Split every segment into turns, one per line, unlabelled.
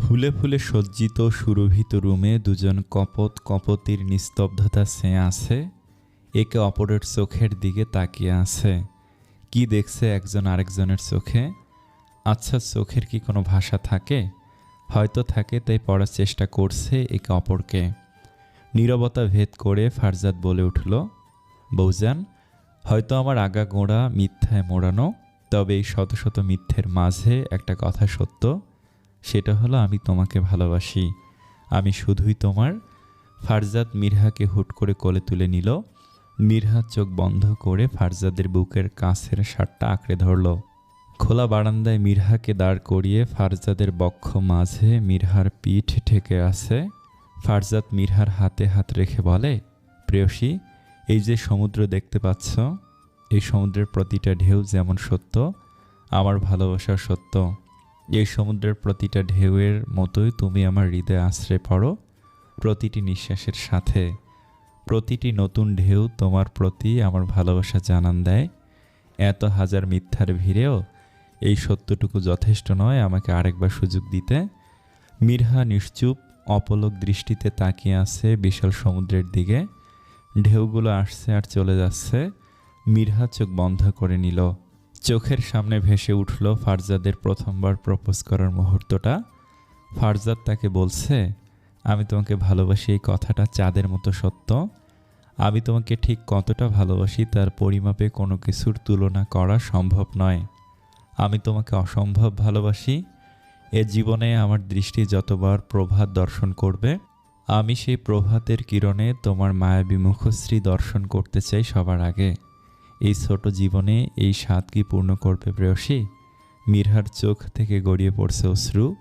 ফুলে ফুলে সজ্জিত সুরভিত রুমে দুজন কপোত কপোতির নিস্তব্ধতা ছেয়ে আছে, একে অপরের চোখের দিকে তাকিয়ে আছে। কি দেখছে একজন আরেকজনের চোখে? আচ্ছা, চোখের কি কোনো ভাষা থাকে? হয়তো থাকে, তাই পড়ার চেষ্টা করছে একে অপরকে। নীরবতা ভেদ করে ফারজাদ বলে উঠল, বৌজান, হয়তো আমার আগাগোড়া মিথ্যায় মোড়ানো, তবে এই শত শত মিথ্যের মাঝে একটা কথা সত্য, সেটা হলো আমি তোমাকে ভালোবাসি। আমি শুধুই তোমার। ফারজাদ মিরহাকে হুট করে কোলে তুলে নিল। মিরহা চোখ বন্ধ করে ফারজাদের বুকের কাছের শার্টটা আঁকড়ে ধরল। খোলা বারান্দায় মিরহাকে দাঁড় করিয়ে ফারজাদের বক্ষ মাঝে মিরহার পিঠ ঠেকে আছে। ফারজাদ মিরহার হাতে হাত রেখে বলে, প্রেয়সী, এই যে সমুদ্র দেখতে পাচ্ছ, এই সমুদ্রের প্রতিটা ঢেউ যেমন সত্য, আমার ভালোবাসা সত্য। এই সমুদ্রের প্রতিটা ঢেউয়ের মতোই তুমি আমার হৃদয়ে আশ্রে পড়ো প্রতিটি নিঃশ্বাসের সাথে। প্রতিটি নতুন ঢেউ তোমার প্রতি আমার ভালোবাসা জানান দেয়। এত হাজার মিথ্যার ভিড়েও এই সত্যটুকু যথেষ্ট নয় আমাকে আরেকবার সুযোগ দিতে। মিরহা নিশ্চুপ অপলক দৃষ্টিতে তাকিয়ে আছে বিশাল সমুদ্রের দিকে। ঢেউগুলো আসছে আর চলে যাচ্ছে। মিরহা চোখ বন্ধ করে নিল। চোখের সামনে ভেসে উঠল ফারজাদের প্রথমবার প্রপোজ করার মুহূর্তটা। ফারজাদ তাকে বলছে, আমি তোমাকে ভালোবাসি, এই কথাটা চাঁদের মতো সত্য। আমি তোমাকে ঠিক কতটা ভালোবাসি তার পরিমাপে কোনো কিছুর তুলনা করা সম্ভব নয়। আমি তোমাকে অসম্ভব ভালোবাসি। এ জীবনে আমার দৃষ্টি যতবার প্রভাত দর্শন করবে, আমি সেই প্রভাতের কিরণে তোমার মায়াবী মুখশ্রী দর্শন করতে চাই সবার আগে। এই ছোট জীবনে এই স্বাদ কি পূর্ণ করবে প্রেয়সী? মিরহার চোখ থেকে গড়িয়ে পড়ছে অশ্রু।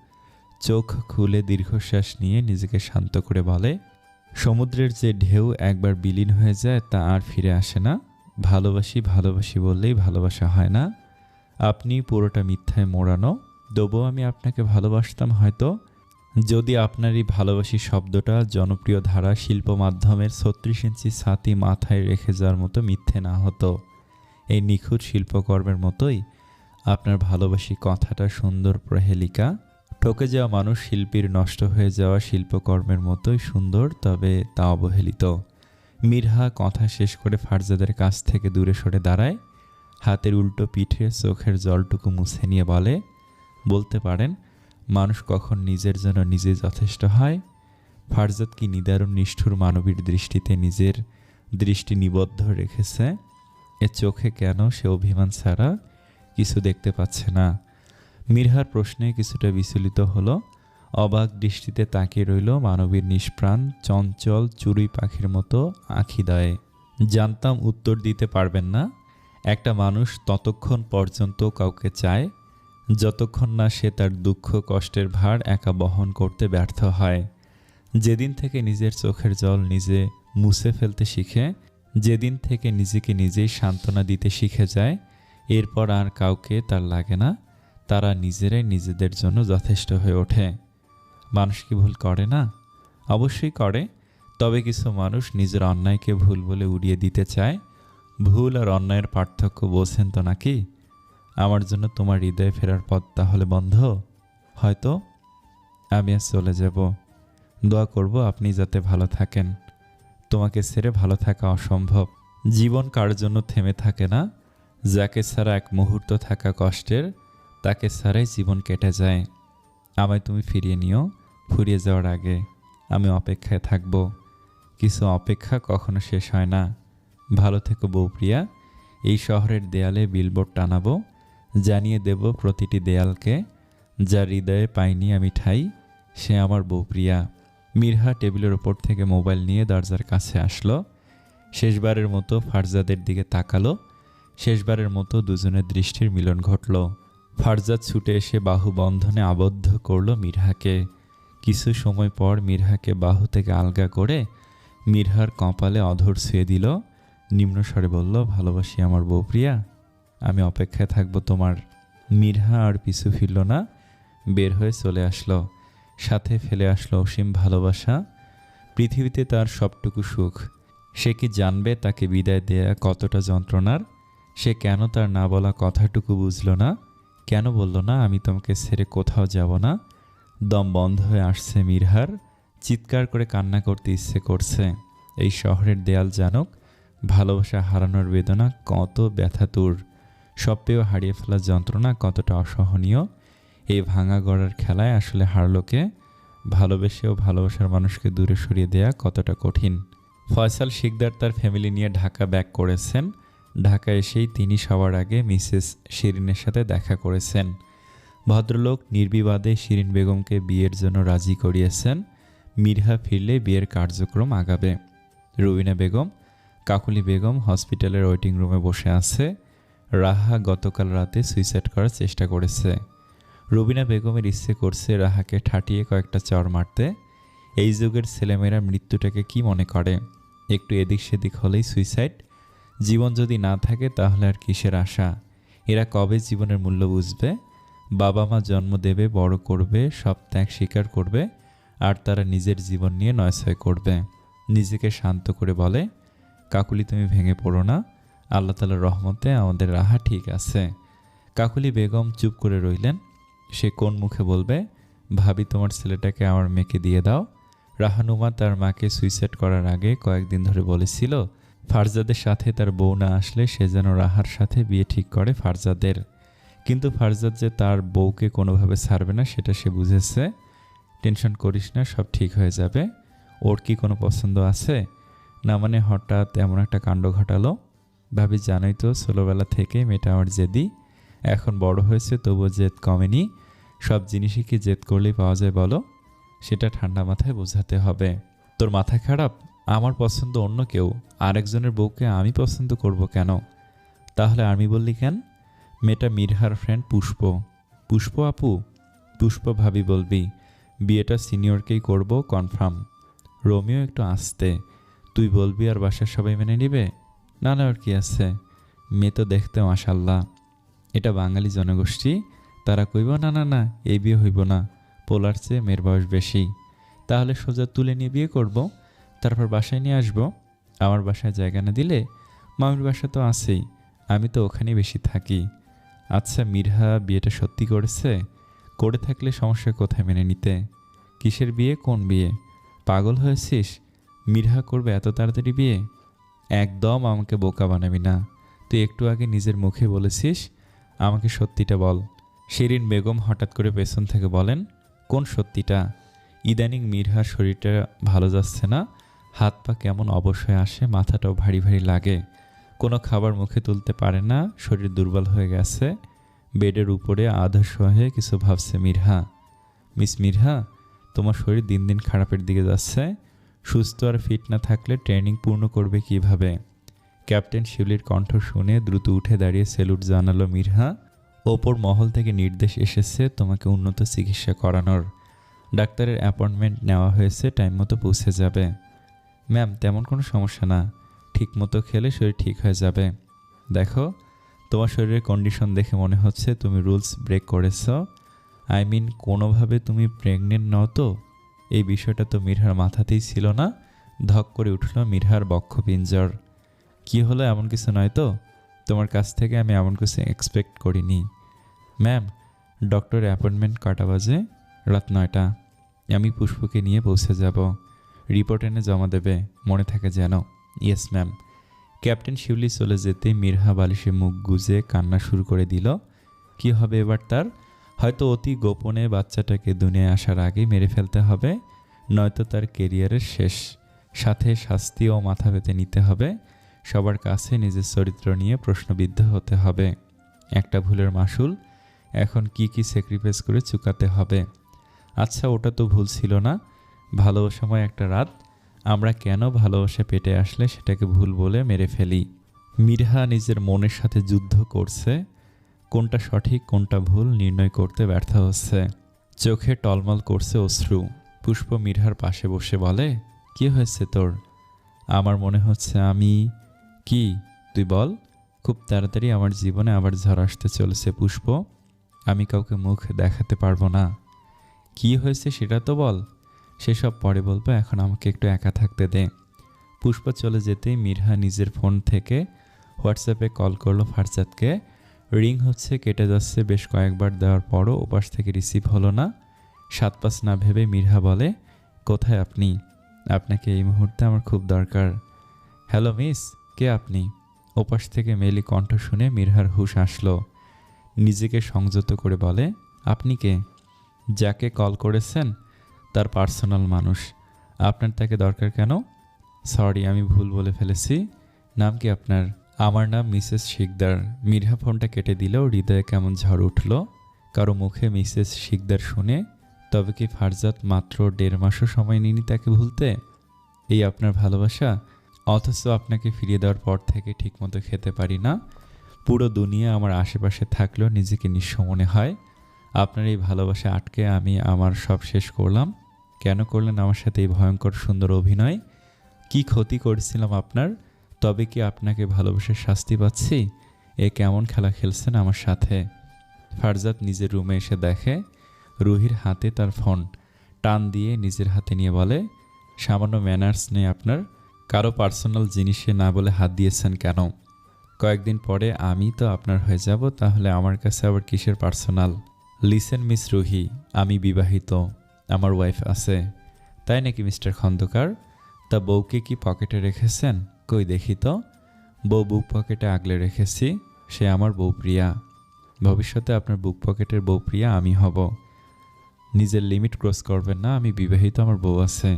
চোখ খুলে দীর্ঘশ্বাস নিয়ে নিজেকে শান্ত করে বলে, সমুদ্রের যে ঢেউ একবার বিলীন হয়ে যায় তা আর ফিরে আসে না। ভালোবাসি ভালোবাসি বললেই ভালোবাসা হয় না। আপনি পুরোটা মিথ্যায় মোড়ানো। তবুও আমি আপনাকে ভালোবাসতাম হয়তো, যদি আপনার এই ভালোবাসি শব্দটা জনপ্রিয় ধারা শিল্প মাধ্যমের 36 ইঞ্চি ছাতি মাথায় রেখে যাওয়ার মতো মিথ্যে না হতো। এই নিখুঁত শিল্পকর্মের মতোই আপনার ভালোবাসি কথাটা সুন্দর প্রহেলিকা। ঠকে যাওয়া মানুষ শিল্পীর নষ্ট হয়ে যাওয়া শিল্পকর্মের মতোই সুন্দর, তবে তা অবহেলিত। মিরহা কথা শেষ করে ফারজাদের কাছ থেকে দূরে সরে দাঁড়ায়। হাতের উল্টো পিঠে চোখের জলটুকু মুছে নিয়ে বলে, বলতে পারেন মানুষ কখন নিজের জন্য নিজে যথেষ্ট হয়? ফারজাদ কি নিদারুণ নিষ্ঠুর মানবীর দৃষ্টিতে নিজের দৃষ্টি নিবদ্ধ রেখেছে। এ চোখে কেন সে অভিমান ছাড়া কিছু দেখতে পাচ্ছে না? মিরহার প্রশ্নে কিছুটা বিচলিত হলো। অবাক দৃষ্টিতে তাকিয়ে রইল মানবীর নিষ্প্রাণ চঞ্চল চড়ুই পাখির মতো আখিদয়ে। জানতাম উত্তর দিতে পারবেন না। একটা মানুষ ততক্ষণ পর্যন্ত কাউকে চায় যতক্ষণ না সে তার দুঃখ কষ্টের ভার একা বহন করতে ব্যর্থ হয়। যেদিন থেকে নিজের চোখের জল নিজে মুছে ফেলতে শিখে, যেদিন থেকে নিজেকে নিজেই সান্ত্বনা দিতে শিখে যায়, এরপর আর কাউকে তার লাগে না। তারা নিজেরাই নিজেদের জন্য যথেষ্ট হয়ে ওঠে। মানুষ কি ভুল করে না? অবশ্যই করে। তবে কিছু মানুষ নিজের অন্যায়কে ভুল বলে উড়িয়ে দিতে চায়। ভুল আর অন্যায়ের পার্থক্য বোঝেন তো নাকি? আমার জন্য তোমার হৃদয়ে ফেরার পথ তাহলে বন্ধ? হয়তো। আমি আজ চলে যাব। দোয়া করব আপনি যাতে ভালো থাকেন। তোমাকে ছেড়ে ভালো থাকা অসম্ভব। জীবন কার জন্য থেমে থাকে না। যাকে ছাড়া এক মুহূর্ত থাকা কষ্টের, তাকে ছাড়াই জীবন কেটে যায়। আমায় তুমি ফিরিয়ে নিও। ফুরিয়ে যাওয়ার আগে আমি অপেক্ষায় থাকব। কিছু অপেক্ষা কখনো শেষ হয় না। ভালো থেকো বউপ্রিয়া। এই শহরের দেয়ালে বিলবোর্ড টানাবো, জানিয়ে দেব প্রতিটি দেয়ালকে, যার হৃদয়ে পাইনি আমি ঠাই, সে আমার বউপ্রিয়া। মিরহা টেবিলের ওপর থেকে মোবাইল নিয়ে দরজার কাছে আসলো। শেষবারের মতো ফারজাদের দিকে তাকালো। শেষবারের মতো দুজনের দৃষ্টির মিলন ঘটল। ফারজাদ ছুটে এসে বাহু বন্ধনে আবদ্ধ করল মিরহাকে। কিছু সময় পর মিরহাকে বাহু থেকে আলগা করে মিরহার কপালে অধর ছুঁয়ে দিল। নিম্নস্বরে বলল, ভালোবাসি আমার বউপ্রিয়া, আমি অপেক্ষায় থাকবো তোমার। মিরহা আর পিছু ফিরল না, বের হয়ে চলে আসলো। সাথে ফেলে আসলো অসীম ভালোবাসা। পৃথিবীতে তার সবটুকু সুখ। সে কি জানবে তাকে বিদায় দেয়া কতটা যন্ত্রণার? সে কেন তার না বলা কথাটুকু বুঝল না? কেন বলল না, আমি তোমাকে ছেড়ে কোথাও যাব না? দম বন্ধ হয়ে আসছে মিরহার। চিৎকার করে কান্না করতে ইচ্ছে করছে। এই শহরের দেয়াল জানুক ভালোবাসা হারানোর বেদনা কত ব্যথাতুর, সব পেয়েও হারিয়ে ফেলার যন্ত্রণা কতটা অসহনীয়। এই ভাঙা গড়ার খেলায় আসলে হারলো কে? ভালোবেসেও ভালোবাসার মানুষকে দূরে সরিয়ে দেয়া কতটা কঠিন। ফয়সাল শিকদার তার ফ্যামিলি নিয়ে ঢাকা ব্যাক করেছেন। ঢাকা এসেই তিনি সবার আগে মিসেস শিরিনের সাথে দেখা করেছেন। ভদ্রলোক নির্বিবাদে শিরিন বেগমকে বিয়ের জন্য রাজি করিয়েছেন। মিরহা ফিরলে বিয়ের কার্যক্রম আগাবে। রুবিনা বেগম, কাকুলি বেগম হসপিটালের ওয়েটিং রুমে বসে আছে। রাহা গতকাল রাতে সুইসাইড করার চেষ্টা করেছে। রুবিনা বেগমের ইচ্ছে করছে রাহাকে ঠাটিয়ে কয়েকটা চড় মারতে। এই যুগের ছেলেমেয়েরা মৃত্যুটাকে কি মনে করে? একটু এদিক সেদিক হলেই সুইসাইড। জীবন যদি না থাকে তাহলে আর কিসের আশা? এরা কবে জীবনের মূল্য বুঝবে? বাবা মা জন্ম দেবে, বড় করবে, সব ত্যাগ স্বীকার করবে, আর তারা নিজের জীবন নিয়ে নয়ছয় করবে। নিজেকে শান্ত করে বলে, কাকুলি তুমি ভেঙে পড়ো না, আল্লাহ তাআলার রহমতে আমাদের রাহা ঠিক আছে। কাকুলি বেগম চুপ করে রইলেন। সে কোন মুখে বলবে, ভাবি তোমার ছেলেটাকে আমার মেয়েকে দিয়ে দাও? রাহানুমা তার মাকে সুইসাইড করার আগে কয়েকদিন ধরে বলেছিল ফারজাদের সাথে তার বউ না আসলে সে যেন রাহার সাথে বিয়ে ঠিক করে ফারজাদের। কিন্তু ফারজাদ যে তার বউকে কোনোভাবে ছাড়বে না সেটা সে বুঝেছে। টেনশন করিস না, সব ঠিক হয়ে যাবে। ওর কি কোনো পছন্দ আছে? না মানে হঠাৎ এমন একটা কাণ্ড ঘটালো। ভাবি জানোই তো ছোটোবেলা থেকে মেয়েটা আমার জেদি। এখন বড় হয়েছে তবুও জেদ কমেনি। সব জিনিসই কি জেদ করলেই পাওয়া যায় বলো? সেটা ঠান্ডা মাথায় বোঝাতে হবে। তোর মাথা খারাপ? আমার পছন্দ অন্য কেউ, আরেকজনের বউকে আমি পছন্দ করব কেন? তাহলে আমি বললি কেন? মেয়েটা মিরহার ফ্রেন্ড পুষ্প। পুষ্প আপু? পুষ্প ভাবি বলবি। বিয়েটা সিনিয়রকেই করব কনফার্ম। রোমিও একটু আসতে, তুই বলবি আর বাসার সবাই মেনে নিবে? না না, ওর কি আছে, মেয়ে তো দেখতে মাশাল্লাহ। এটা বাঙালি জনগোষ্ঠী, তারা কইব না না না এই বিয়ে হইব না, পোলার চেয়ে মেয়ের বয়স বেশি। তাহলে সোজা তুলে নিয়ে বিয়ে করব, তারপর বাসায় নিয়ে আসবো। আমার বাসায় জায়গা না দিলে? মামির বাসা তো আছেই, আমি তো ওখানেই বেশি থাকি। আচ্ছা মিরহা বিয়েটা সত্যি করেছে? করে থাকলে সমস্যা কোথায় মেনে নিতে? কিসের বিয়ে? কোন বিয়ে? পাগল হয়েছিস? মিরহা করবে এত তাড়াতাড়ি বিয়ে? একদম আমাকে বোকা বানাবি না। তুই একটু আগে নিজের মুখে বলেছিস। আমাকে সত্যিটা বল। শিরিন বেগম হঠাৎ করে পেছন থেকে বলেন, কোন সত্যিটা? ইদানিং মিরহার শরীরটা ভালো যাচ্ছে না, হাত পা কেমন অবশ হয়ে আসে, মাথাটাও ভারী ভারী লাগে, কোনো খাবার মুখে তুলতে পারে না, শরীর দুর্বল হয়ে গেছে। বেডের উপরে আধা শোয়া হয়ে কিছু ভাবছে মিরহা। মিস মিরহা, তোমার শরীর দিন দিন খারাপের দিকে যাচ্ছে। সুস্থ আর ফিট না থাকলে ট্রেনিং পূর্ণ করবে কিভাবে? ক্যাপ্টেন শিউলির কণ্ঠ শুনে দ্রুত উঠে দাঁড়িয়ে সেলুট জানালো মিরহা। ওপর মহল থেকে নির্দেশ এসেছে তোমাকে উন্নত চিকিৎসা করানোর। ডাক্তারের অ্যাপয়েন্টমেন্ট নেওয়া হয়েছে, টাইম মতো পৌঁছে যাবে। ম্যাম তেমন কোনো সমস্যা না, ঠিক মতো খেলে শরীর ঠিক হয়ে যাবে। দেখো তোমার শরীরের কন্ডিশন দেখে মনে হচ্ছে তুমি রুলস ব্রেক করেছ। আই মিন কোনোভাবে তুমি প্রেগনেন্ট নও তো? এই বিষয়টা তো মিরহার মাথাতেই ছিল না। ধক করে উঠল মিরহার বক্ষপিঞ্জর। কি হলো, এমন কিছু নয় তো? তোমার কাছ থেকে আমি এমন কিছু এক্সপেক্ট করিনি। ম্যাম ডক্টরের অ্যাপয়েন্টমেন্ট কটা বাজে? রাত 9টা। আমি পুষ্পকে নিয়ে পৌঁছে যাব। রিপোর্ট এনে জমা দেবে, মনে থাকে যেন। Yes ma'am. ক্যাপ্টেন শিউলি চলে যেতে মিরহা বালিশে মুখ গুজে কান্না শুরু করে দিল। কি হবে এবার তার? হয়তো অতি গোপনে বাচ্চাটাকে দুনিয়ায় আসার আগেই মেরে ফেলতে হবে, নয়তো তার কেরিয়ারের শেষ। সাথে শাস্তিও মাথা পেতে নিতে হবে। সবার কাছে নিজের চরিত্র নিয়ে প্রশ্নবিদ্ধ হতে হবে। একটা ভুলের মাসুল এখন কি কি স্যাক্রিফাইস করে চুকাতে হবে। আচ্ছা ওটা তো ভুল ছিল না, ভালোবাসাময় একটা রাত। আমরা কেন ভালোবাসা পেটে আসলে সেটাকে ভুল বলে মেরে ফেলি? মিরহা নিজের মনের সাথে যুদ্ধ করছে, কোনটা সঠিক কোনটা ভুল নির্ণয় করতে ব্যর্থ হচ্ছে। চোখে টলমল করছে অশ্রু। পুষ্প মিরহার পাশে বসে বলে, কি হয়েছে তোর? আমার মনে হচ্ছে আমি কি? তুই বল। খুব তাড়াতাড়ি আমার জীবনে আবার ঝড় আসতে চলেছে পুষ্প। আমি কাউকে মুখ দেখাতে পারবো না। কি হয়েছে সেটা তো বল। সেসব পরে বলবো, এখন আমাকে একটু একা থাকতে দে। পুষ্প চলে যেতেই মিরহা নিজের ফোন থেকে হোয়াটসঅ্যাপে কল করলো ফারজাদকে। রিং হচ্ছে, কেটে যাচ্ছে, বেশ কয়েকবার দেওয়ার পরও ওপাশ থেকে রিসিভ হলো না। সাত পাঁচ না ভেবে মিরহা বলে, কোথায় আপনি? আপনাকে এই মুহূর্তে আমার খুব দরকার। হ্যালো মিস, কে আপনি? ওপাশ থেকে মেলি কণ্ঠ শুনে মিরহার হুঁশ আসলো। নিজেকে সংযত করে বলে, আপনি কে? যাকে কল করেছেন তার পার্সোনাল মানুষ। আপনার তাকে দরকার কেন? সরি, আমি ভুল বলে ফেলেছি। নাম কি আপনার? আমার নাম মিসেস শিকদার। মিরহা ফোনটা কেটে দিলেও হৃদয়ে কেমন ঝড় উঠল কারো মুখে মিসেস শিকদার শুনে। তবে কি ফারজাদ মাত্র 1.5 মাসও সময় নিনি তাকে ভুলতে? এই আপনার ভালোবাসা? অথচ আপনাকে ফিরিয়ে দেওয়ার পর থেকে ঠিকমতো খেতে পারি না। পুরো দুনিয়া আমার আশেপাশে থাকলেও নিজেকে নিঃস্ব মনে হয়। আপনার এই ভালোবাসা আটকে আমি আমার সব শেষ করলাম। কেন করলেন আমার সাথে এই ভয়ঙ্কর সুন্দর অভিনয়? কি ক্ষতি করেছিলাম আপনার? তবে কি আপনাকে ভালোবেসে শাস্তি পাচ্ছি? এ কেমন খেলা খেলছেন আমার সাথে? ফারজাদ নিজের রুমে এসে দেখে রুহির হাতে তার ফোন। টান দিয়ে নিজের হাতে নিয়ে বলে, সামান্য ম্যানার্স নেই আপনার? কারো পার্সোনাল জিনিসে না বলে হাত দিয়েছেন কেন? কয়েকদিন পরে আমি তো আপনার হয়ে যাব, তাহলে আমার কাছে আবার কিসের পার্সোনাল? লিসেন মিস রুহি, আমি বিবাহিত, আমার ওয়াইফ আছে। তাই নাকি মিস্টার খন্দকার? তা বউকে কি পকেটে রেখেছেন? কই দেখি তো। বউ বুক পকেটে আগলে রেখেছি, সে আমার বউ প্রিয়া। ভবিষ্যতে আপনার বুক পকেটের বউ প্রিয়া আমি হব। নিজের লিমিট ক্রস করবেন না। আমি বিবাহিত, আমার বউ আছে,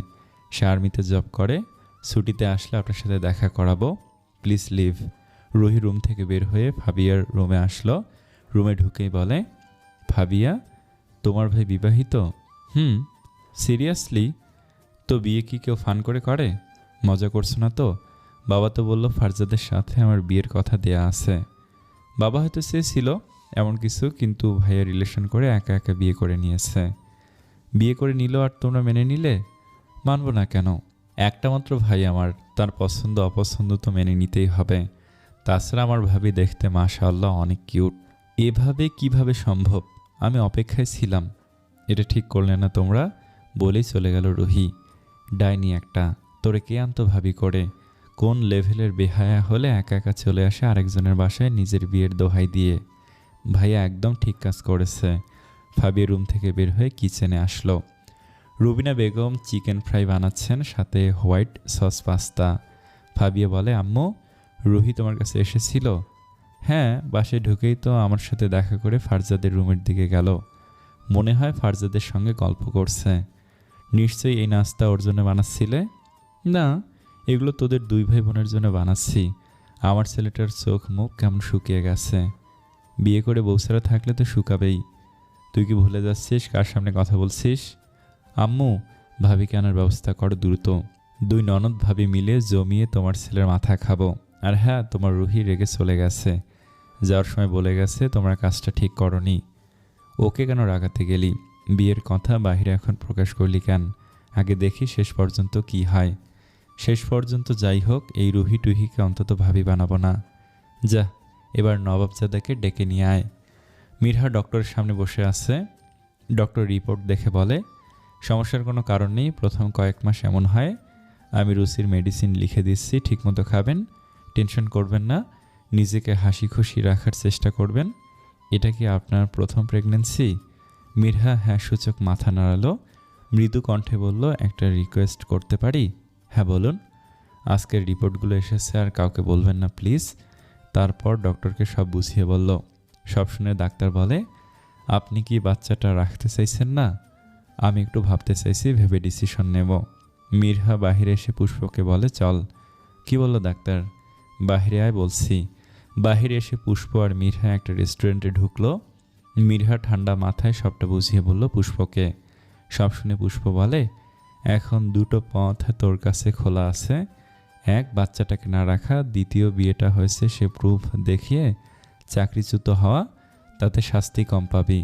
সে আর্মিতে জব করে। ছুটিতে আসলে আপনার সাথে দেখা করাবো। Please leave. রুহি রুম থেকে বের হয়ে ফাবিয়ার রুমে আসলো। রুমে ঢুকেই বলে, ফাবিয়া, তোমার ভাই বিবাহিত? সিরিয়াসলি? তো বিয়ে কি কেউ ফান করে করে? মজা করছো না তো? বাবা তো বলল ফারজাদের সাথে আমার বিয়ের কথা দেয়া আছে। বাবা হয়তো চেয়েছিল এমন কিছু, কিন্তু ভাইয়া রিলেশন করে একা একা বিয়ে করে নিয়েছে। বিয়ে করে নিল আর তোমরা মেনে নিলে? মানব না কেন? একটা মাত্র ভাই আমার, তার পছন্দ অপছন্দ তো মেনে নিতেই হবে। তাছাড়া আমার ভাবি দেখতে মাশাআল্লাহ অনেক কিউট। এভাবে কিভাবে সম্ভব? আমি অপেক্ষায় ছিলাম। এটা ঠিক করলে না তোমরা? বলেই চলে গেল রুহি। ডাইনি একটা, তোরে কে আনতো ভাবি করে? কোন লেভেলের বেহায়া হলে একা একা চলে আসে আরেকজনের বাসায় নিজের বিয়ের দোহাই দিয়ে? ভাইয়া একদম ঠিক কাজ করেছে। ফাবিয়া রুম থেকে বের হয়ে কিচেনে আসলো। রুবিনা বেগম চিকেন ফ্রাই বানাচ্ছেন, সাথে হোয়াইট সস পাস্তা। ফাবিয়া বলে, আম্মু, রুহি তোমার কাছে এসেছিল? হ্যাঁ, বাসায় ঢুকেই তো আমার সাথে দেখা করে ফারজাদের রুমের দিকে গেল। মনে হয় ফারজাদের সঙ্গে গল্প করছে। নিশ্চয়ই এই নাস্তা ওর জন্য বানাচ্ছিলে? না, এগুলো তোদের 2 ভাই বোনের জন্য বানাচ্ছি। আমার ছেলেটার চোখ মুখ কেমন শুকিয়ে গেছে। বিয়ে করে বউ ছাড়া থাকলে তো শুকাবেই। তুই কি ভুলে যাচ্ছিস কার সামনে কথা বলছিস? আম্মু, ভাবিকে আনার ব্যবস্থা কর দ্রুত। 2 ননদ ভাবি মিলে জমিয়ে তোমার ছেলের মাথা খাবো। আর হ্যাঁ, তোমার রুহি রেগে চলে গেছে। যাওয়ার সময় বলে গেছে তোমরা কাজটা ঠিক করনি। ওকে কেন রাগাতে গেলি? বিয়ের কথা বাহিরে এখন প্রকাশ করলি কেন? আগে দেখি শেষ পর্যন্ত কি হয়। শেষ পর্যন্ত যাই হোক, এই রুহি টুহিকে অন্তত ভাবি বানাবো না। যা, এবার নবাবজাদাকে ডেকে নিয়ে আয়। মিরহা ডক্টরের সামনে বসে আছে। ডক্টর রিপোর্ট দেখে বলে, সমস্যার কোনো কারণ নেই। প্রথম কয়েক মাস এমন হয়। আমি রুচির মেডিসিন লিখে দিচ্ছি, ঠিকমতো খাবেন, টেনশন করবেন না, নিজেকে হাসি খুশি রাখার চেষ্টা করবেন। এটা কি আপনার প্রথম প্রেগন্যান্সি? মিরহা হ্যাঁ সূচক মাথা নাড়ালো। মৃদু কণ্ঠে বলল, একটা রিকোয়েস্ট করতে পারি? হ্যাঁ বলুন। আজকের রিপোর্টগুলো এসেছে, আর কাউকে বলবেন না প্লিজ। তারপর ডক্টরকে সব বুঝিয়ে বলল। সব শুনে ডাক্তার বলে, আপনি কি বাচ্চাটা রাখতে চাইছেন না? আমি একটু ভাবতে চাইছি, ভেবে ডিসিশন নেব। মিরহা বাহিরে এসে পুষ্পকে বলে, চল। কি বলল ডাক্তার? বাহিরে আয় বলছি। বাহিরে এসে পুষ্প আর মিরহা একটা রেস্টুরেন্টে ঢুকলো। মিরহা ঠান্ডা মাথায় সবটা বুঝিয়ে বলল পুষ্পকে। সব শুনে পুষ্প বলে, এখন 2টো পথ তোর কাছে খোলা আছে। এক, বাচ্চাটাকে না রাখা। দ্বিতীয়, বিয়েটা হয়েছে সে প্রুফ দেখিয়ে চাকরিচ্যুত হওয়া, তাতে শাস্তি কম পাবি।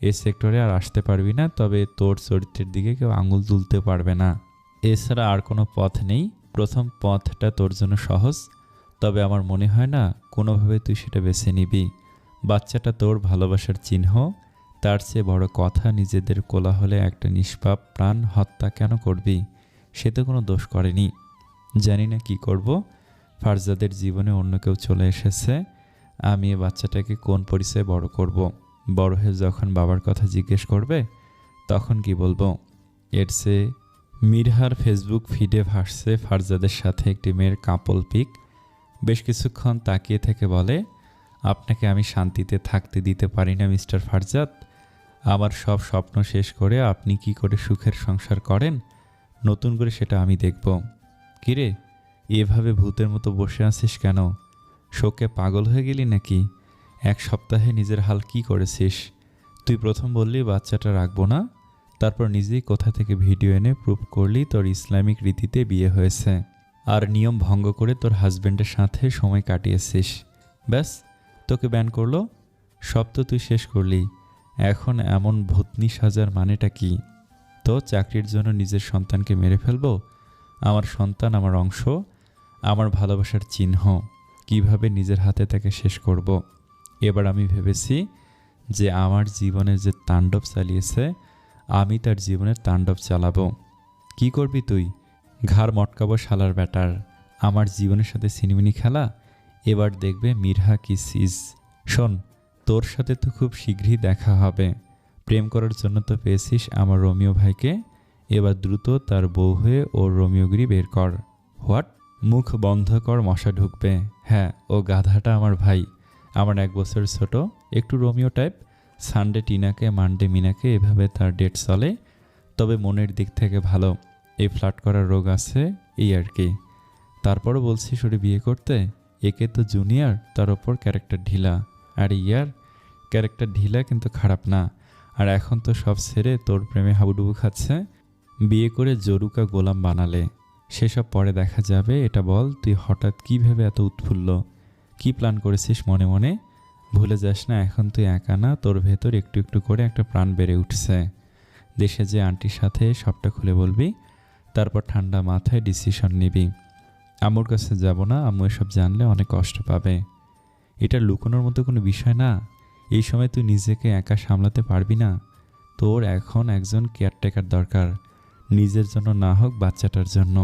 এই সেক্টরে আর আসতে পারবি না, তবে তোর চরিত্রের দিকে কেউ আঙুল তুলতে পারবে না। এছাড়া আর কোনো পথ নেই। প্রথম পথটা তোর জন্য সহজ, তবে আমার মনে হয় না কোনোভাবে তুই সেটা বেছে নিবি। বাচ্চাটা তোর ভালোবাসার চিহ্ন। তার চেয়ে বড় কথা, নিজেদের কোলাহলে একটা নিষ্পাপ প্রাণ হত্যা কেন করবি? সে তো কোনো দোষ করেনি। জানি না কি করব। ফারজাদের জীবনে অন্য কেউ চলে এসেছে। আমি এ বাচ্চাটাকে কোন পরিচয়ে বড় করব? বড় হয়ে যখন বাবার কথা জিজ্ঞেস করবে, তখন কি বলবো? এর চেয়ে মিরহার ফেসবুক ফিডে ভাসছে ফারজাদের সাথে একটি মেয়ের কাপল পিক। বেশ কিছুক্ষণ তাকিয়ে থেকে বলে, আপনাকে আমি শান্তিতে থাকতে দিতে পারি না মিস্টার ফারজাদ। আমার সব স্বপ্ন শেষ করে আপনি কি করে সুখের সংসার করেন, নতুন করে সেটা আমি দেখব। কিরে, এভাবে ভূতের মতো বসে আছিস কেন? শোকে পাগল হয়ে গেলি নাকি? এক সপ্তাহে নিজের হাল কি করেছিস? তুই প্রথম বললি বাচ্চাটা রাখবো না, তারপর নিজেই কোথা থেকে ভিডিও এনে প্রুভ করলি তোর ইসলামিক রীতিতে বিয়ে হয়েছে, আর নিয়ম ভঙ্গ করে তোর হাজব্যান্ডের সাথে সময় কাটিয়েছিস। ব্যাস, তোকে ব্যান করলো, সব তো তুই শেষ করলি। এখন এমন ভূতনি সাজার মানেটা কি? তো চাকরির জন্য নিজের সন্তানকে মেরে ফেলবো? আমার সন্তান আমার অংশ, আমার ভালোবাসার চিহ্ন। কিভাবে নিজের হাতে তাকে শেষ করব? এবার আমি ভেবেছি যে আমার জীবনে যে তাণ্ডব চালিয়েছে, আমি তার জীবনের তাণ্ডব চালাবো। কি করবি তুই? ঘাড় মটকাবো শালার ব্যাটার। আমার জীবনের সাথে সিনেমিনি খেলা? এবার দেখবে মিরহা কি সিজ। শোন, তোর সাথে তো খুব শীঘ্রই দেখা হবে। প্রেম করার জন্য তো পেয়েছিস আমার রোমিও ভাইকে, এবার দ্রুত তার বউ হয়ে ওর রোমিওগিরি বের কর। হোয়াট? মুখ বন্ধ কর, মশা ঢুকবে। হ্যাঁ, ও গাধাটা আমার ভাই, আমার 1 বছর ছোট, একটু রোমিও টাইপ। সানডে টিনাকে, মানডে মিনাকে, এভাবে তার ডেট চলে। তবে মনের দিক থেকে ভালো, এই ফ্লার্ট করার রোগ আছে, এই আর কি। তারপরও বলছিস ওরে বিয়ে করতে? একে তো জুনিয়র, তার ওপর ক্যারেক্টার ঢিলা। আর ইয়ার ক্যারেক্টার ঢিলা কিন্তু খারাপ না। আর এখন তো সব ছেড়ে তোর প্রেমে হাবুডুবু খাচ্ছে। বিয়ে করে জরুকা গোলাম বানালে, সেসব পরে দেখা যাবে। এটা বল, তুই হঠাৎ কী ভেবে এত উৎফুল্ল? কি প্ল্যান করেছিস মনে মনে? ভুলে যাস না এখন তুই একা না, তোর ভেতর একটু একটু করে একটা প্রাণ বেড়ে উঠছে। দেশে যে আন্টির সাথে সবটা খুলে বলবি, তারপর ঠান্ডা মাথায় ডিসিশন নিবি। আম্মুর কাছে যাব না, আম্মু এসব জানলে অনেক কষ্ট পাবে। এটা লুকোনোর মতো কোনো বিষয় না। এই সময় তুই নিজেকে একা সামলাতে পারবি না। তোর এখন একজন কেয়ারটেকার দরকার, নিজের জন্য না হোক বাচ্চাটার জন্য।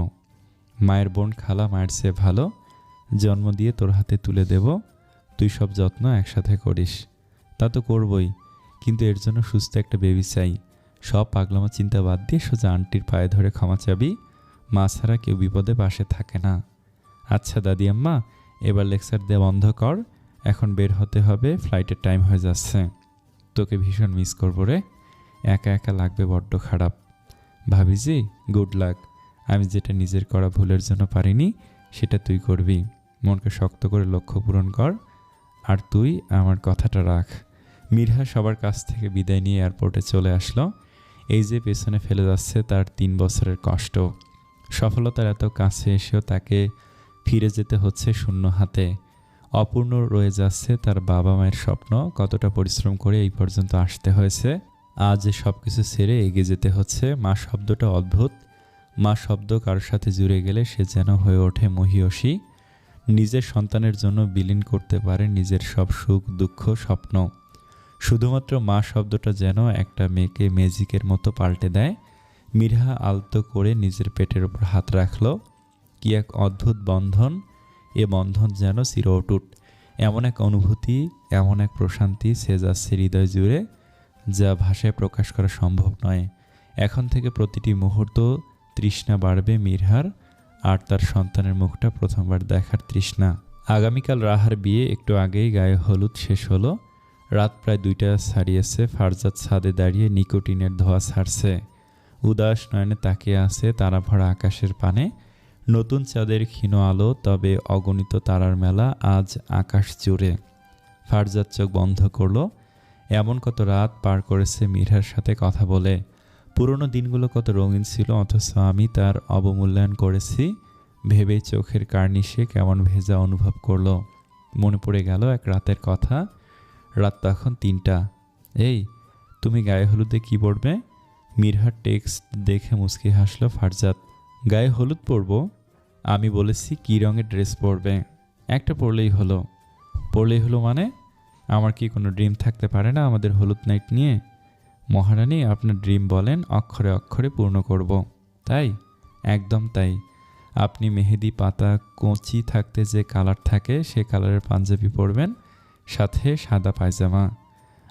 মায়ের বোন খালা মায়ের চেয়ে ভালো, জন্ম দিয়ে তোর হাতে তুলে দেব, তুই সব যত্ন একসাথে করিস। তা তো করবই, কিন্তু এর জন্য সুস্থ একটা বেবি চাই। সব পাগলামো চিন্তা বাদ দিয়ে সোজা আন্টির পায়ে ধরে ক্ষমা চাবি। মা ছাড়া কেউ বিপদে পাশে থাকে না। আচ্ছা দাদি আম্মা, এবার লেকচার দেওয়া বন্ধ কর, এখন বের হতে হবে, ফ্লাইটের টাইম হয়ে যাচ্ছে। তোকে ভীষণ মিস করবো রে, একা একা লাগবে বড্ড খারাপ। ভাবিজি, গুড লাক। আমি যেটা নিজের করা ভুলের জন্য পারিনি, সেটা তুই করবি। মনকে শক্ত করে লক্ষ্য পূরণ কর, আর তুই আমার কথাটা রাখ। মিরহা সবার কাছ থেকে বিদায় নিয়ে এয়ারপোর্টে চলে আসলো। এই যে পেছনে ফেলে যাচ্ছে তার 3 বছরের কষ্ট। সফলতার এত কাছে এসেও তাকে ফিরে যেতে হচ্ছে শূন্য হাতে। অপূর্ণ রয়ে যাচ্ছে তার বাবা মায়ের স্বপ্ন। কতটা পরিশ্রম করে এই পর্যন্ত আসতে হয়েছে, আজ সব কিছু ছেড়ে এগিয়ে যেতে হচ্ছে। মা শব্দটা অদ্ভুত। মা শব্দ কারোর সাথে জুড়ে গেলে সে যেন হয়ে ওঠে মহিয়সী। নিজের সন্তানের জন্য বিলীন করতে পারে নিজের সব সুখ দুঃখ স্বপ্ন। শুধুমাত্র মা শব্দটা যেন একটা মেয়েকে ম্যাজিকের মতো পাল্টে দেয়। মিরহা আলতো করে নিজের পেটের উপর হাত রাখল। কি এক অদ্ভুত বন্ধন! এ বন্ধন যেন চির অটুট। এমন এক অনুভূতি, এমন এক প্রশান্তি সে যাচ্ছে হৃদয় জুড়ে, যা ভাষায় প্রকাশ করা সম্ভব নয়। এখন থেকে প্রতিটি মুহূর্ত তৃষ্ণা বাড়বে মিরহার, আর তার সন্তানের মুখটা প্রথমবার দেখার তৃষ্ণা। আগামীকাল রাহার বিয়ে। একটু আগেই গায়ে হলুদ শেষ হলো। রাত প্রায় 2টা ছাড়িয়েছে। ফারজাদ ছাদে দাঁড়িয়ে নিকোটিনের ধোঁয়া ছাড়ছে। উদাস নয়নে তাকিয়ে আছে তারা ভরা আকাশের পানে। নতুন চাঁদের ক্ষীণ আলো, তবে অগণিত তারার মেলা আজ আকাশ জুড়ে। ফারজাদ চোখ বন্ধ করলো। এমন কত রাত পার করেছে মিরহার সাথে কথা বলে। পুরনো দিনগুলো কত রঙিন ছিল, অথচ আমি তার অবমূল্যায়ন করেছি। ভেবেই চোখের কার্নিশে কেমন ভেজা অনুভব করলো। মনে পড়ে গেল এক রাতের কথা। রাত তখন 3টা। এই, তুমি গায়ে হলুদে কি পরবে? মিরহার টেক্সট দেখে মুচকি হাসলো ফারজাদ। গায়ে হলুদ পরবো? আমি বলেছি কি রঙের ড্রেস পরবে। একটা পরলেই হলো। পরলেই হলো মানে? আমার কি কোনো ড্রিম থাকতে পারে না আমাদের হলুদ নাইট নিয়ে? মহারানী, আপনার ড্রিম বলেন, অক্ষরে অক্ষরে পূর্ণ করব। তাই? একদম তাই। আপনি মেহেদি পাতা কচি থাকতে যে কালার থাকে সে কালারের পাঞ্জাবি পরবেন, সাথে সাদা পায়জামা।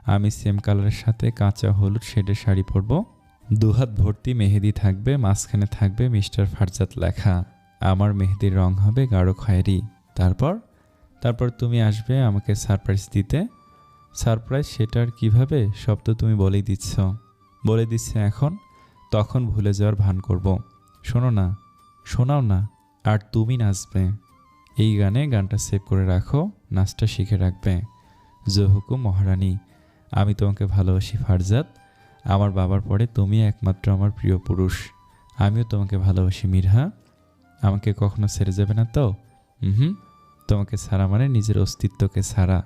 আমি সেম কালারের সাথে কাঁচা হলুদ শেডের শাড়ি পরব। দুহাত ভর্তি মেহেদি থাকবে, মাঝখানে থাকবে মিস্টার ফারজাদ লেখা। আমার মেহেদির রং হবে গাঢ় খয়েরি। তারপর তারপর তুমি আসবে আমাকে সারপ্রাইজ দিতে। সারপ্রাইজ সেটা আর কীভাবে, সব তো তুমি বলেই দিচ্ছ। বলে দিচ্ছে এখন, তখন ভুলে যাওয়ার ভান করব। শোনো না, শোনাও না। আর তুমি নাচবে এই গানটা সেভ করে রাখো, নাচটা শিখে রাখবে। জহুকুম মহারানী, আমি তোমাকে ভালোবাসি ফারজাদ। আমার বাবার পরে তুমি একমাত্র আমার প্রিয় পুরুষ। আমিও তোমাকে ভালোবাসি মিরহা। আমাকে কখনো ছেড়ে যাবে না তো? হুম, তোমাকে ছাড়া মানে নিজের অস্তিত্বকে ছাড়া।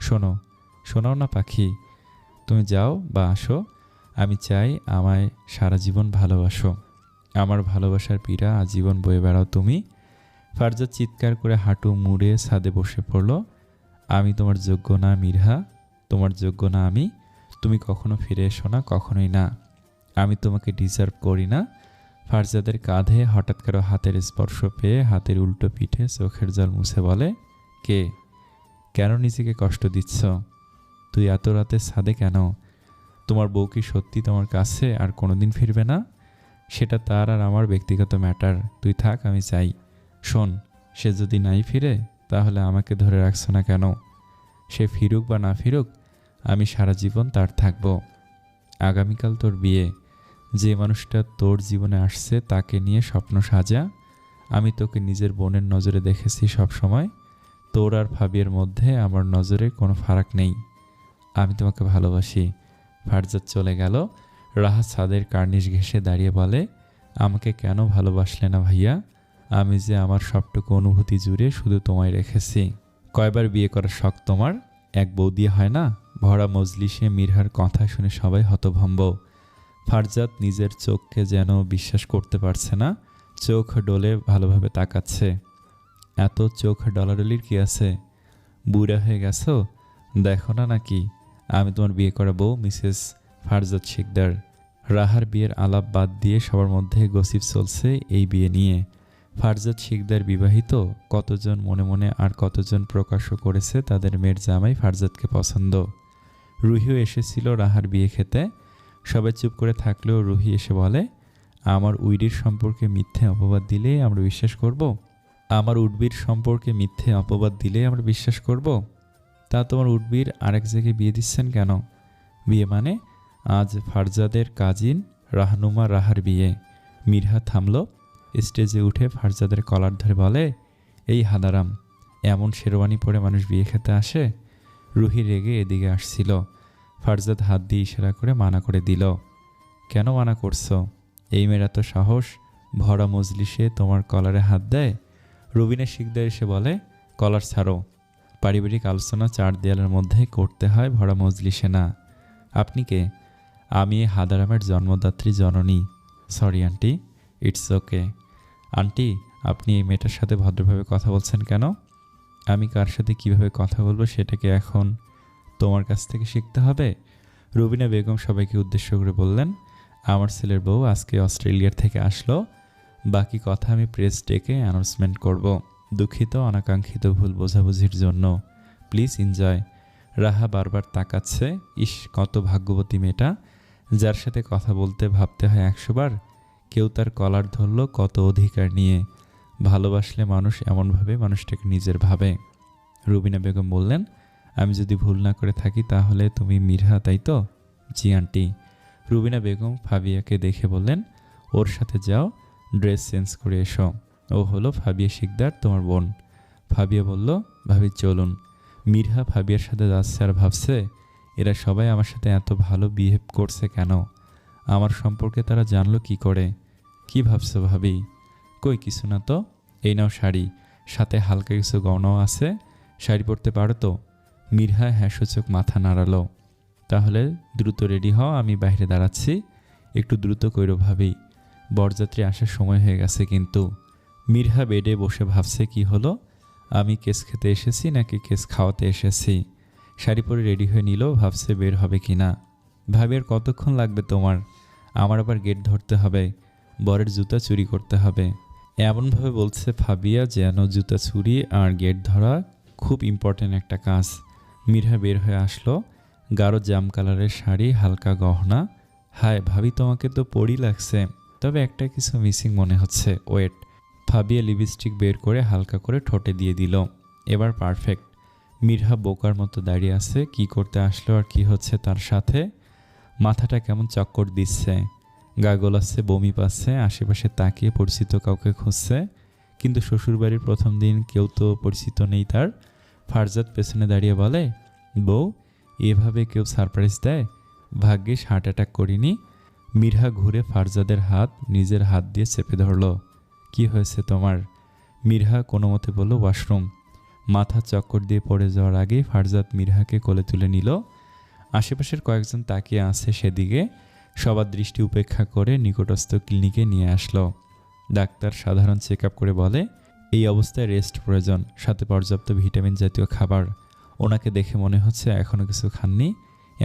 শোনো, শোনাও না পাখি, তুমি যাও বা আসো, আমি চাই আমায় সারা জীবন ভালোবাসো। আমার ভালোবাসার পীড়া আজীবন বয়ে বেড়াও তুমি। ফারজাদ চিৎকার করে হাঁটু মুড়ে ছাদে বসে পড়ল। আমি তোমার যোগ্য না মিরহা, তোমার যোগ্য না আমি। তুমি কখনো ফিরে এসো না, কখনোই না। আমি তোমাকে ডিজার্ভ করি না। ফারজাদের কাঁধে হঠাৎ কারো হাতের স্পর্শ পেয়ে হাতের উল্টো পিঠে চোখের জল মুছে বলে, কে? কেন নিজেকে কষ্ট দিচ্ছ? তুই এত রাতে ছাদে কেন? তোমার বউ কি সত্যি তোমার কাছে আর কোনোদিন ফিরবে না? সেটা তার আর আমার ব্যক্তিগত ম্যাটার। তুই থাক, আমি চাই। শোন, সে যদি নাই ফিরে তাহলে আমাকে ধরে রাখছো না কেন? সে ফিরুক বা না ফিরুক, আমি সারা জীবন তার থাকব। আগামীকাল তোর বিয়ে। যে মানুষটা তোর জীবনে আসছে তাকে নিয়ে স্বপ্ন সাজা। আমি তোকে নিজের বোনের নজরে দেখেছি সব সময়। তোর আর ফাবিয়ের মধ্যে আমার নজরে কোনো ফারাক নেই। আমি তোমাকে ভালোবাসি। ফারজাদ চলে গেল। রাহা ছাদের কার্নিশ ঘেঁষে দাঁড়িয়ে বলে, আমাকে কেন ভালোবাসলে না ভাইয়া? আমি যে আমার সবটুকু অনুভূতি জুড়ে শুধু তোমায় রেখেছি। কয়বার বিয়ে করার শখ তোমার? এক বউ দিয়ে হয় না? ভরা মজলিসে মিরহার কথা শুনে সবাই হতভম্ব। ফারজাদ নিজের চোখকে যেন বিশ্বাস করতে পারছে না। চোখ ডলে ভালোভাবে তাকাচ্ছে। এত চোখ ডলাডলির কি আছে? বুড়া হয়ে গেছো? দেখো না নাকি আমি তোমার বিয়ে করা বউ মিসেস ফারজাদ শিকদার। রাহার বিয়ের আলাপ বাদ দিয়ে সবার মধ্যে গসিপ চলছে এই বিয়ে নিয়ে। ফারজাদ শিকদার বিবাহিত। কতজন মনে মনে আর কতজন প্রকাশও করেছে তাদের মেয়ের জামাই ফারজাদকে পছন্দ। রুহিও এসেছিল রাহার বিয়ে খেতে। সবাই চুপ করে থাকলেও রুহি এসে বলে, আমার উইডির সম্পর্কে মিথ্যে অপবাদ দিলে আমরা বিশ্বাস করব? আমার উডবির সম্পর্কে মিথ্যে অপবাদ দিলে আমরা বিশ্বাস করব? তা তোমার উডবির আরেক জায়গায় বিয়ে দিচ্ছেন কেন? বিয়ে মানে? আজ ফারজাদের কাজিন রাহনুমা রাহার বিয়ে। মিরহা থামল। স্টেজে উঠে ফারজাদের কলার ধরে বলে, এই হাদারাম, এমন শেরওয়ানি পরে মানুষ বিয়ে খেতে আসে? রুহি রেগে এদিকে আসছিল। ফারজাদ হাত দিয়ে ইশারা করে মানা করে দিল। কেন মানা করছো? এই মেয়েরা তো সাহস, ভরা মজলিসে তোমার কলারে হাত দেয়। রুবিনা শিকদার এসে বলে, কলার ছাড়ো। পারিবারিক আলোচনা চার দেয়ালের মধ্যে করতে হয়, ভরা মজলিসে না। আপনি কে? আমি হাদারামের জন্মদাত্রী জননী। Sorry aunty, it's okay. Aunty, আপনি এই মেয়েটার সাথে ভদ্রভাবে কথা বলছেন কেন? আমি কার সাথে কিভাবে কথা বলবো সেটাকে এখন তোমার কাছ থেকে শিখতে হবে? রুবিনা বেগম সবাইকে উদ্দেশ্য করে বললেন, আমার ছেলের বউ আজকে অস্ট্রেলিয়ার থেকে আসলো। বাকি কথা আমি প্রেস ডেকে অ্যানাউন্সমেন্ট করব। দুঃখিত অনাকাঙ্ক্ষিত ভুল বোঝাবুঝির জন্য। Please enjoy. রাহা বারবার তাকাচ্ছে। ইস, কত ভাগ্যবতী মেয়েটা, যার সাথে কথা বলতে ভাবতে হয় 100 বার। কেউ তার কলার ধরল কত অধিকার নিয়ে। ভালোবাসলে মানুষ এমনভাবে মানুষটাকে নিজের ভাবে। রুবিনা বেগম বললেন, আমি যদি ভুল না করে থাকি তাহলে তুমি মিরহা, তাই তো? জি আন্টি। রুবিনা বেগম ফাবিয়াকে দেখে বললেন, ওর সাথে যাও, ড্রেস চেঞ্জ করে এসো। ও হলো ফাবিয়া শিকদার, তোমার বোন। ফাবিয়া বলল, ভাবি চলুন। মিরহা ফাবিয়ার সাথে যাচ্ছে আর ভাবছে, এরা সবাই আমার সাথে এত ভালো বিহেভ করছে কেন? আমার সম্পর্কে তারা জানলো কি করে? কি ভাবছো ভাবি? কই কিছু না তো। এই নাও শাড়ি, সাথে হালকা কিছু গয়নাও আছে। শাড়ি পরতে পারো তো? মিরহা হ্যাঁ সূচক মাথা নাড়ালো। তাহলে দ্রুত রেডি হও, আমি বাইরে দাঁড়াচ্ছি। একটু দ্রুত কইরো ভাবি, বরযাত্রী আসার সময় হয়ে গেছে কিন্তু। মিরহা বেডে বসে ভাবছে, কি হলো? আমি কেস খেতে এসেছি নাকি কেস খাওয়াতে এসেছি? শাড়ি পরে রেডি হয়ে নিল, ভাবছে বের হবে কি না। ভাবি, আর কতক্ষণ লাগবে তোমার? আমার আবার গেট ধরতে হবে, বরের জুতা চুরি করতে হবে। এমনভাবে বলছে ফাবিয়া যেন জুতা চুরি আর গেট ধরা খুব ইম্পর্ট্যান্ট একটা কাজ। মিরহা বের হয়ে আসলো। গাঢ় জাম কালারের শাড়ি, হালকা গহনা, হায় ভাবি, তোমাকে তো পরই লাগছে, তবে একটা কিছু মিসিং মনে হচ্ছে, ওয়েট। ফাবিয়া লিপস্টিক বের করে হালকা করে ঠোঁটে দিয়ে দিল। এবার পারফেক্ট। মিরহা বোকার মতো দাঁড়িয়ে আছে, কি করতে আসলো আর কি হচ্ছে তার সাথে। মাথাটা কেমন চক্কর দিচ্ছে, গা গোলাচ্ছে, বমি পাচ্ছে, আশেপাশে তাকিয়ে পরিচিত কাউকে খুঁজছে, কিন্তু শ্বশুরবাড়ির প্রথম দিন কেউ তো পরিচিত নেই তার। ফারজাদ পেছনে দাঁড়িয়ে বলে, বউ, এভাবে কেউ সারপ্রাইজ দেয়? ভাগ্যিস হার্ট অ্যাটাক করিনি। মিরহা ঘুরে ফারজাদের হাত নিজের হাত দিয়ে চেপে ধরল। কি হয়েছে তোমার? মিরহা কোনো মতে বলল, ওয়াশরুম। মাথা চক্কর দিয়ে পড়ে যাওয়ার আগেই ফারজাদ মিরহাকে কোলে তুলে নিল। আশেপাশের কয়েকজন তাকিয়ে আছে সেদিকে, সবার দৃষ্টি উপেক্ষা করে নিকটস্থ ক্লিনিকে নিয়ে আসলো। ডাক্তার সাধারণ চেক আপ করে বলে, এই অবস্থায় রেস্ট প্রয়োজন, সাথে পর্যাপ্ত ভিটামিন জাতীয় খাবার। ওনাকে দেখে মনে হচ্ছে এখনও কিছু খাননি।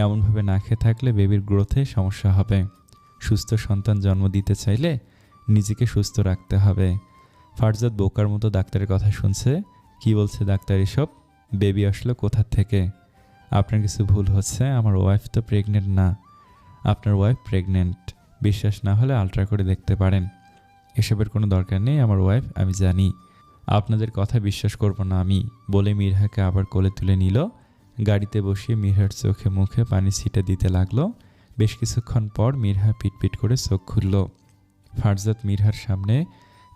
এমনভাবে না খেয়ে থাকলে বেবির গ্রোথে সমস্যা হবে। সুস্থ সন্তান জন্ম দিতে চাইলে নিজেকে সুস্থ রাখতে হবে। ফারজাদ বোকার মতো ডাক্তারের কথা শুনছে। কি বলছে ডাক্তার এসব? বেবি আসলো কোথা থেকে? আপনার কিছু ভুল হচ্ছে, আমার ওয়াইফ তো প্রেগনেন্ট না। আপনার ওয়াইফ প্রেগনেন্ট, বিশ্বাস না হলে আলট্রা করে দেখতে পারেন। এসবের কোনো দরকার নেই, আমার ওয়াইফ, আমি জানি। আপনাদের কথা বিশ্বাস করব না আমি, বলে মিরহাকে আবার কোলে তুলে নিল। গাড়িতে বসিয়ে মিরহার চোখে মুখে পানি ছিটে দিতে লাগলো। বেশ কিছুক্ষণ পর মিরহা পিটপিট করে চোখ খুলল। ফারজাদ মিরহার সামনে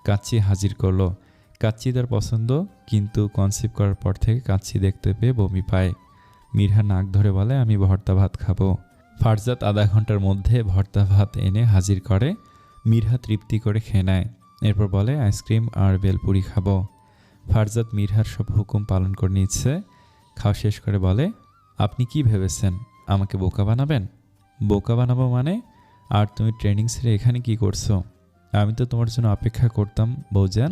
কাচ্চি হাজির করলো। কাচ্চি তার পছন্দ, কিন্তু কনসিভ করার পর থেকে কাচ্চি দেখতে পেয়ে বমি পায়। মিরহা নাক ধরে বলে, আমি ভর্তা ভাত খাবো। ফারজাদ আধা ঘন্টার মধ্যে ভর্তা ভাত এনে হাজির করে। মিরহা তৃপ্তি করে খেয়ে নেয়। এরপর বলে, আইসক্রিম আর বেলপুরি খাবো। ফারজাদ মিরহার সব হুকুম পালন করে নিচ্ছে। খাওয়া শেষ করে বলে, আপনি কি ভেবেছেন আমাকে বোকা বানাবেন? বোকা বানাবো মানে? আর তুমি ট্রেনিং ছেড়ে এখানে কি করছো? আমি তো তোমার জন্য অপেক্ষা করতাম বউজান।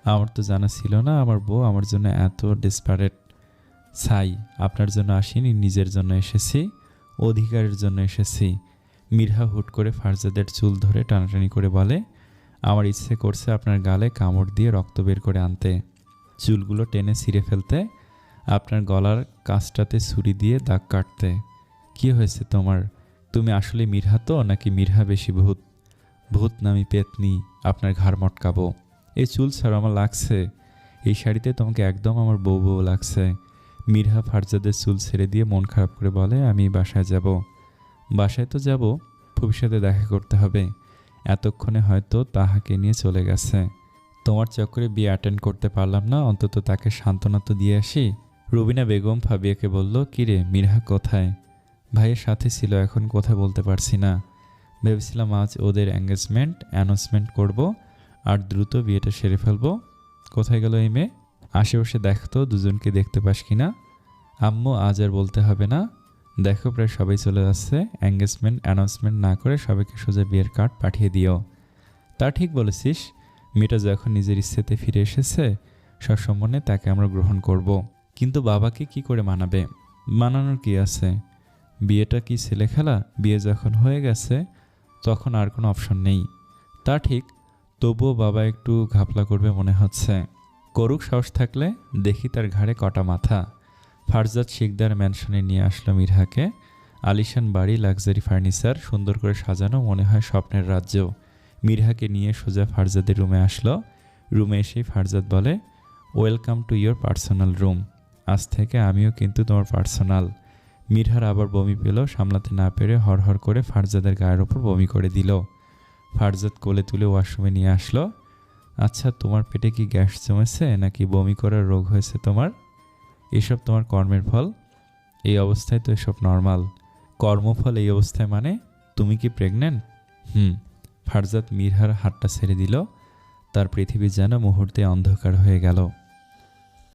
আমার তো জানা ছিল না আমার বউ আমার জন্য এত ডেসপারেট। ছাই, আপনার জন্য আসিনি, নিজের জন্য এসেছি, অধিকারের জন্য এসেছি। মিরহা হুট করে ফারজাদের চুল ধরে টানাটানি করে বলে, আমার ইচ্ছে করছে আপনার গালে কামড় দিয়ে রক্ত বের করে আনতে, চুলগুলো টেনে ছিঁড়ে ফেলতে, আপনার গলার কাছটাতে ছুরি দিয়ে দাগ কাটতে। কি হয়েছে তোমার? তুমি আসলে মিরহা তো, নাকি মিরহা বেশি ভূত? ভূত নামি পেতনি, আপনার ঘাড় মটকাবো। এই চুল ছাড়া আমার লাগছে, এই শাড়িতে তোমাকে একদম আমার বউ বউ লাগছে। মিরহা ফারজাদের চুল ছেড়ে দিয়ে মন খারাপ করে বলে, আমি বাসায় যাব। বাসায় তো যাব, ভবিষ্যতে দেখা করতে হবে। এতক্ষণে হয়তো তাহাকে নিয়ে চলে গেছে। তোমার চক্করে বিয়ে অ্যাটেন্ড করতে পারলাম না, অন্তত তাকে সান্ত্বনা তো দিয়ে আসি। রুবিনা বেগম ফাবিয়াকে বলল, কিরে মিরহা কোথায়? ভাইয়ের সাথে ছিল, এখন কোথায় বলতে পারছি না। ভেবেছিলাম আজ ওদের এঙ্গেজমেন্ট অ্যানাউন্সমেন্ট করব আর দ্রুত বিয়েটা সেরে ফেলবো। কোথায় গেল এই মেয়ে? আশেপাশে দেখতো দুজনকে দেখতে পাস কিনা। আম্মু আজ আর বলতে হবে না, দেখো প্রায় সবাই চলে যাচ্ছে। এঙ্গেজমেন্ট অ্যানাউন্সমেন্ট না করে সবাইকে সোজা বিয়ের কার্ড পাঠিয়ে দিও। তা ঠিক বলেছিস, মেয়েটা যখন নিজের ইচ্ছেতে ফিরে এসেছে, সসম্মানে তাকে আমরা গ্রহণ করব। কিন্তু বাবাকে কি করে মানাবে? মানানোর কি আছে? বিয়েটা কি ছেলে খেলা? বিয়ে যখন হয়ে গেছে তখন আর কোনো অপশন নেই। তা ঠিক, তবুও বাবা একটু ঘাপলা করবে মনে হচ্ছে। করুক, সাহস থাকলে দেখি তার ঘাড়ে কটা মাথা। ফারজাদ শিকদার ম্যানশনে নিয়ে আসলো মিরহাকে। আলিশান বাড়ি, লাক্সারি ফার্নিচার, সুন্দর করে সাজানো, মনে হয় স্বপ্নের রাজ্য। মিরহাকে নিয়ে সোজা ফারজাদের রুমে আসলো। রুমে এসেই ফারজাদ বলে, welcome to your personal room. আজ থেকে আমিও কিন্তু তোমার পার্সোনাল। মিরহার আবার বমি পেল, সামলাতে না পেরে হরহর করে ফারজাদের গায়ের ওপর বমি করে দিল। ফারজাদ কোলে তুলে ওয়াশরুমে নিয়ে আসলো। আচ্ছা, তোমার পেটে কি গ্যাস জমেছে নাকি বমি করার রোগ হয়েছে তোমার? এসব তোমার কর্মের ফল। এই অবস্থায় তো এসব নর্মাল। কর্মফল এই অবস্থায় মানে? তুমি কি প্রেগনেন্ট? ফারজাদ মিরহার হাতটা ছেড়ে দিল। তার পৃথিবী যেন মুহূর্তে অন্ধকার হয়ে গেল।